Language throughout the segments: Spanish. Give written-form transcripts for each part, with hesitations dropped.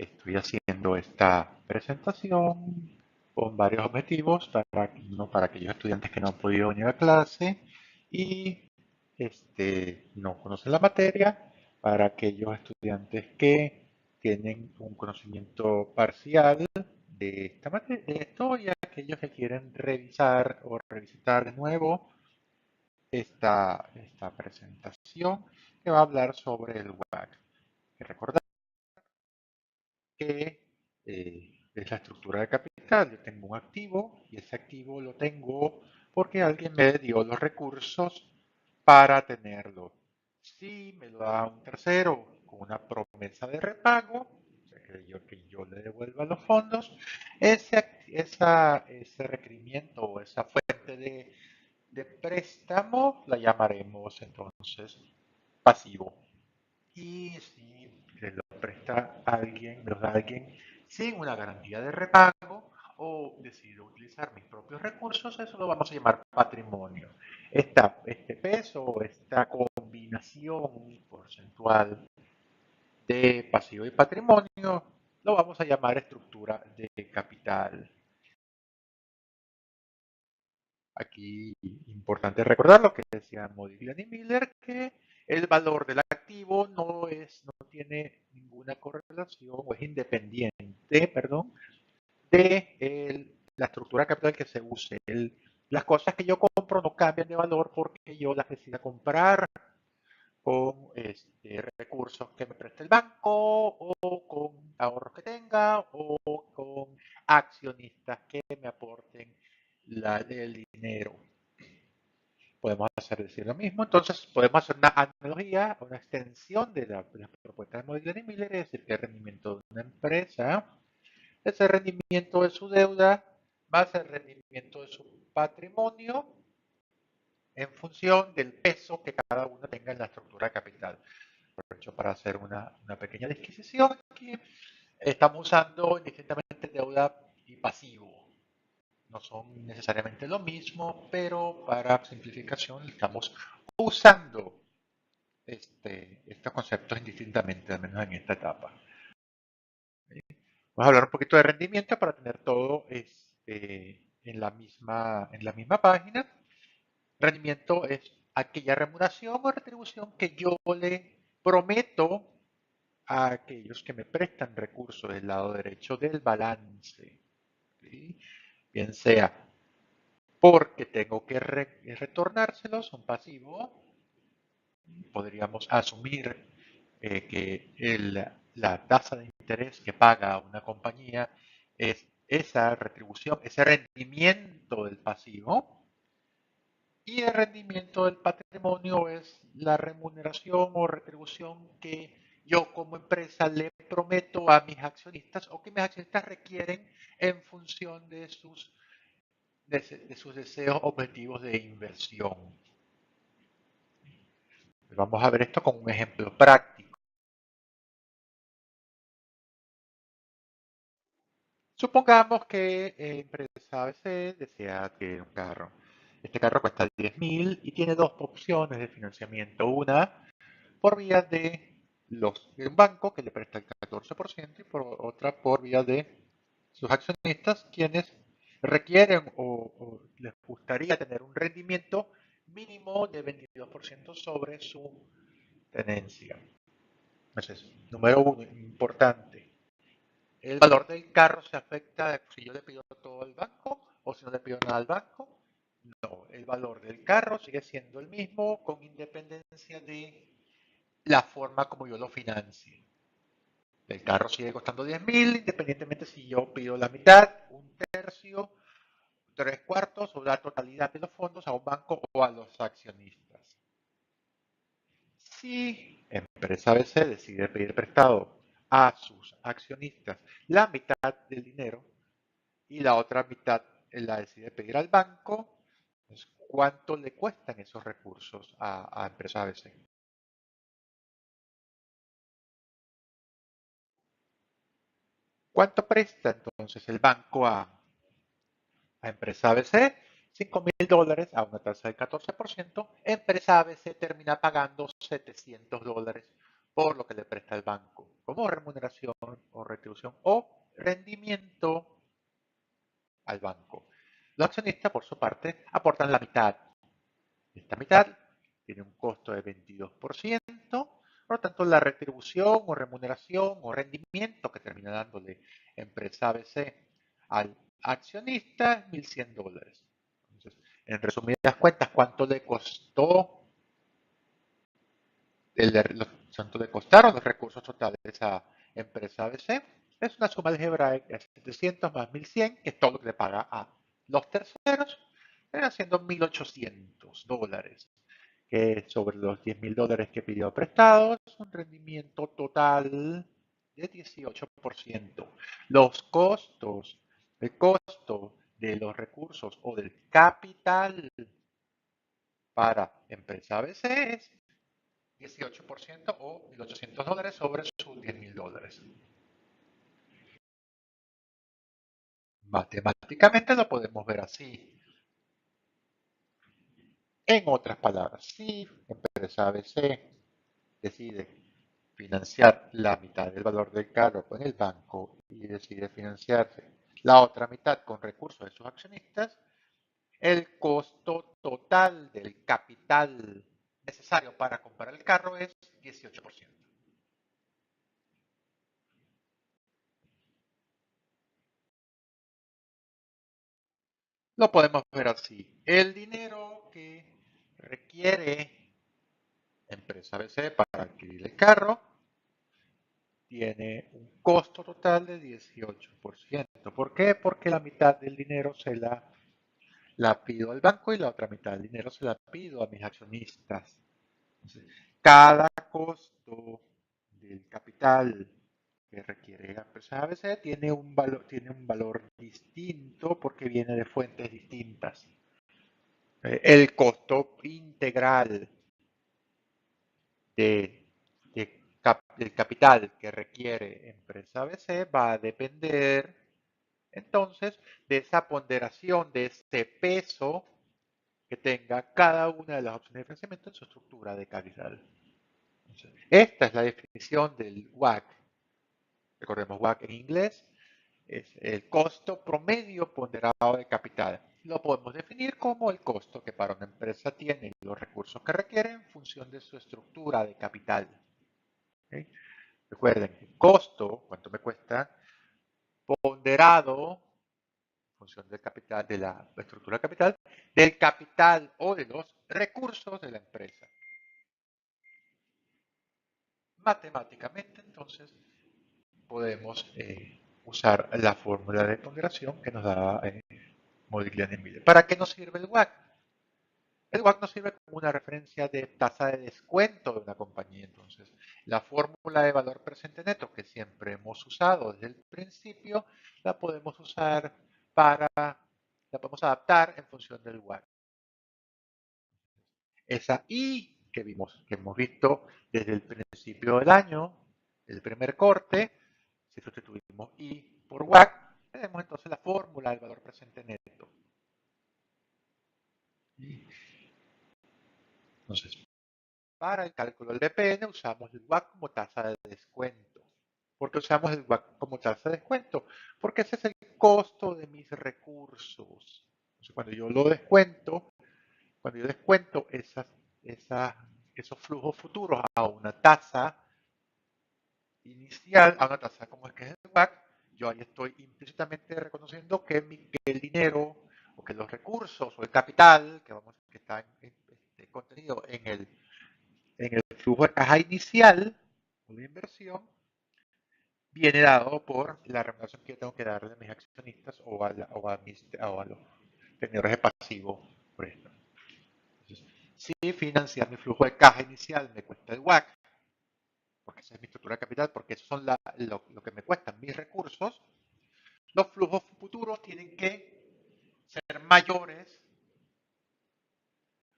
Estoy haciendo esta presentación con varios objetivos para aquellos estudiantes que no han podido venir a clase y no conocen la materia, para aquellos estudiantes que tienen un conocimiento parcial de esta materia, de esto, y aquellos que quieren revisar o revisitar de nuevo esta presentación que va a hablar sobre el WAC. Recordar que es la estructura de capital. Yo tengo un activo y ese activo lo tengo porque alguien me dio los recursos para tenerlo. Si me lo da un tercero con una promesa de repago, o sea, que yo le devuelva los fondos, ese requerimiento o esa fuente de préstamo la llamaremos entonces pasivo. Y si se lo presta a alguien, me lo da a alguien sin una garantía de repago o decido utilizar mis propios recursos, eso lo vamos a llamar patrimonio. Este peso o esta combinación porcentual de pasivo y patrimonio lo vamos a llamar estructura de capital. Aquí importante recordar lo que decía Modigliani y Miller, que el valor del activo no tiene ninguna correlación o es independiente, perdón, de la estructura de capital que se use. Las cosas que yo compro no cambian de valor porque yo las decida comprar con recursos que me preste el banco o con ahorros que tenga o con accionistas que me aporten el dinero. Podemos decir lo mismo. Entonces, podemos hacer una analogía, una extensión de la propuesta de Modigliani y Miller, es decir, que el rendimiento de una empresa es el rendimiento de su deuda más el rendimiento de su patrimonio en función del peso que cada uno tenga en la estructura de capital. Aprovecho para hacer una pequeña disquisición aquí. Estamos usando indistintamente deuda y pasivo. No son necesariamente lo mismo, pero para simplificación estamos usando estos conceptos indistintamente, al menos en esta etapa. Vamos a hablar un poquito de rendimiento para tener todo en la misma página. Rendimiento es aquella remuneración o retribución que yo le prometo a aquellos que me prestan recursos del lado derecho del balance. ¿Sí? Bien sea porque tengo que retornárselos, un pasivo, podríamos asumir que la tasa de interés que paga una compañía es esa retribución, ese rendimiento del pasivo, y el rendimiento del patrimonio es la remuneración o retribución que yo como empresa le prometo a mis accionistas o que mis accionistas requieren en función de sus deseos objetivos de inversión. Vamos a ver esto con un ejemplo práctico. Supongamos que empresa ABC desea adquirir un carro. Este carro cuesta 10.000 y tiene dos opciones de financiamiento. Una por vía de un banco que le presta el 14% y por otra por vía de sus accionistas, quienes requieren o les gustaría tener un rendimiento mínimo de 22% sobre su tenencia. Entonces, número uno, importante. El valor del carro se afecta si yo le pido todo al banco o si no le pido nada al banco. No, el valor del carro sigue siendo el mismo con independencia de la forma como yo lo financie. El carro sigue costando 10.000, independientemente si yo pido la mitad, un tercio, 3/4 o la totalidad de los fondos a un banco o a los accionistas. Si empresa ABC decide pedir prestado a sus accionistas la mitad del dinero y la otra mitad la decide pedir al banco, pues, ¿cuánto le cuestan esos recursos a empresa ABC? ¿Cuánto presta entonces el banco a empresa ABC? $5.000 a una tasa del 14%. Empresa ABC termina pagando $700 por lo que le presta el banco como remuneración o retribución rendimiento al banco. Los accionistas, por su parte, aportan la mitad. Esta mitad tiene un costo de 22%, por lo tanto la retribución o remuneración o rendimiento que termina dándole empresa ABC al accionista es $1.100. Entonces, en resumidas cuentas, ¿cuánto le costaron los recursos totales a empresa ABC? Es una suma algebraica de 700 más 1.100, que es todo lo que le paga a los terceros, haciendo $1.800, que sobre los $10.000 que pidió prestados, un rendimiento total de 18%. El costo de los recursos o del capital para empresa ABC es 18% o $1.800 sobre sus $10.000. Matemáticamente lo podemos ver así. En otras palabras, si empresa ABC decide financiar la mitad del valor del carro con el banco y decide financiarse la otra mitad con recursos de sus accionistas, el costo total del capital necesario para comprar el carro es 18%. Lo podemos ver así. El dinero que requiere empresa ABC para adquirir el carro tiene un costo total de 18%. ¿Por qué? Porque la mitad del dinero la pido al banco y la otra mitad del dinero se la pido a mis accionistas. Entonces, cada costo del capital que requiere la empresa ABC tiene un valor distinto porque viene de fuentes distintas. El costo integral de, del capital que requiere empresa ABC va a depender entonces de esa ponderación, de ese peso que tenga cada una de las opciones de financiamiento en su estructura de capital. Entonces, esta es la definición del WACC. Recordemos, WACC en inglés es el costo promedio ponderado de capital. Lo podemos definir como el costo que para una empresa tiene los recursos que requiere en función de su estructura de capital. ¿Okay? Recuerden, el costo, cuánto me cuesta, ponderado en función del capital, de la estructura de capital, del capital o de los recursos de la empresa. Matemáticamente, entonces, podemos usar la fórmula de ponderación que nos da Modigliani-Miller. ¿Para qué nos sirve el WACC? El WACC nos sirve como una referencia de tasa de descuento de una compañía. Entonces, la fórmula de valor presente neto que siempre hemos usado desde el principio, la podemos usar la podemos adaptar en función del WACC. Esa I que hemos visto desde el principio del año, el primer corte, si sustituimos I por WACC, tenemos entonces la fórmula del valor presente neto. Entonces, para el cálculo del BPN usamos el WACC como tasa de descuento. ¿Por qué usamos el WACC como tasa de descuento? Porque ese es el costo de mis recursos. Entonces, cuando yo descuento esos flujos futuros a una tasa inicial, a una tasa como es que es el WACC, yo ahí estoy implícitamente reconociendo que el dinero o que los recursos o el capital que está contenido en el flujo de caja inicial o de inversión viene dado por la remuneración que yo tengo que darle a mis accionistas o a los tenedores de pasivo, por ejemplo. Entonces, si financiar mi flujo de caja inicial me cuesta el WACC, porque esa es mi estructura de capital, porque eso son lo que me cuestan mis recursos, los flujos futuros tienen que ser mayores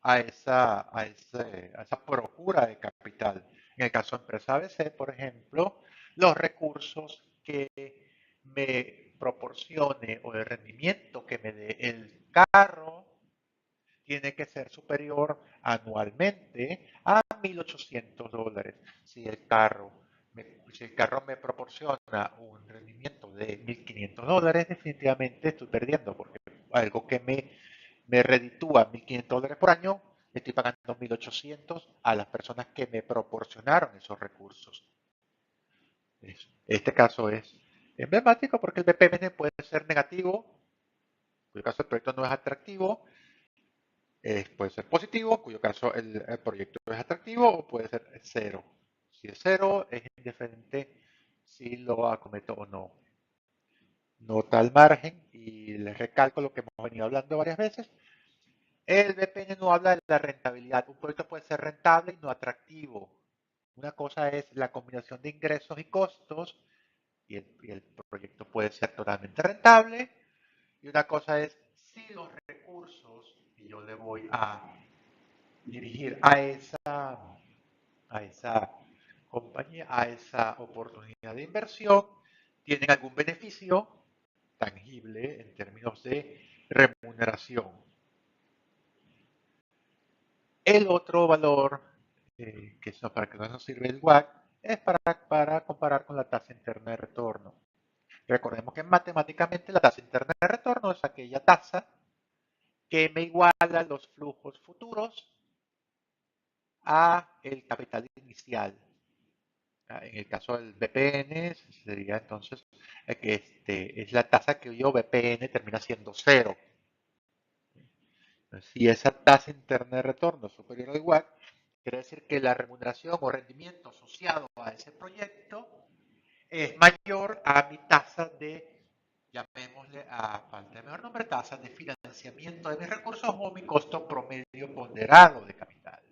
a esa procura de capital. En el caso de empresa ABC, por ejemplo, los recursos que me proporcione o el rendimiento que me dé el carro tiene que ser superior anualmente a $1.800. Si el carro me proporciona un rendimiento de $1.500, definitivamente estoy perdiendo, porque algo que me reditúa $1.500 por año, estoy pagando $1.800 a las personas que me proporcionaron esos recursos. Este caso es emblemático porque el BPMN puede ser negativo, en cuyo caso el proyecto no es atractivo, puede ser positivo, en cuyo caso el proyecto es atractivo, o puede ser cero. Si es cero, es indiferente si lo acometo o no. Nota al margen, y les recalco lo que hemos venido hablando varias veces, el BPN no habla de la rentabilidad. Un proyecto puede ser rentable y no atractivo. Una cosa es la combinación de ingresos y costos, y el proyecto puede ser totalmente rentable. Y una cosa es si los recursos que yo le voy a dirigir a esa compañía, a esa oportunidad de inversión, tienen algún beneficio tangible en términos de remuneración. El otro valor, que es para que no nos sirve el WACC, es para comparar con la tasa interna de retorno. Recordemos que matemáticamente la tasa interna de retorno es aquella tasa que me iguala los flujos futuros a el capital inicial. En el caso del BPN sería entonces que es la tasa que yo BPN termina siendo cero. Si esa tasa interna de retorno es superior o igual, quiere decir que la remuneración o rendimiento asociado a ese proyecto es mayor a mi tasa de, llamémosle a falta de mejor nombre, tasa de financiamiento de mis recursos o mi costo promedio ponderado de capital.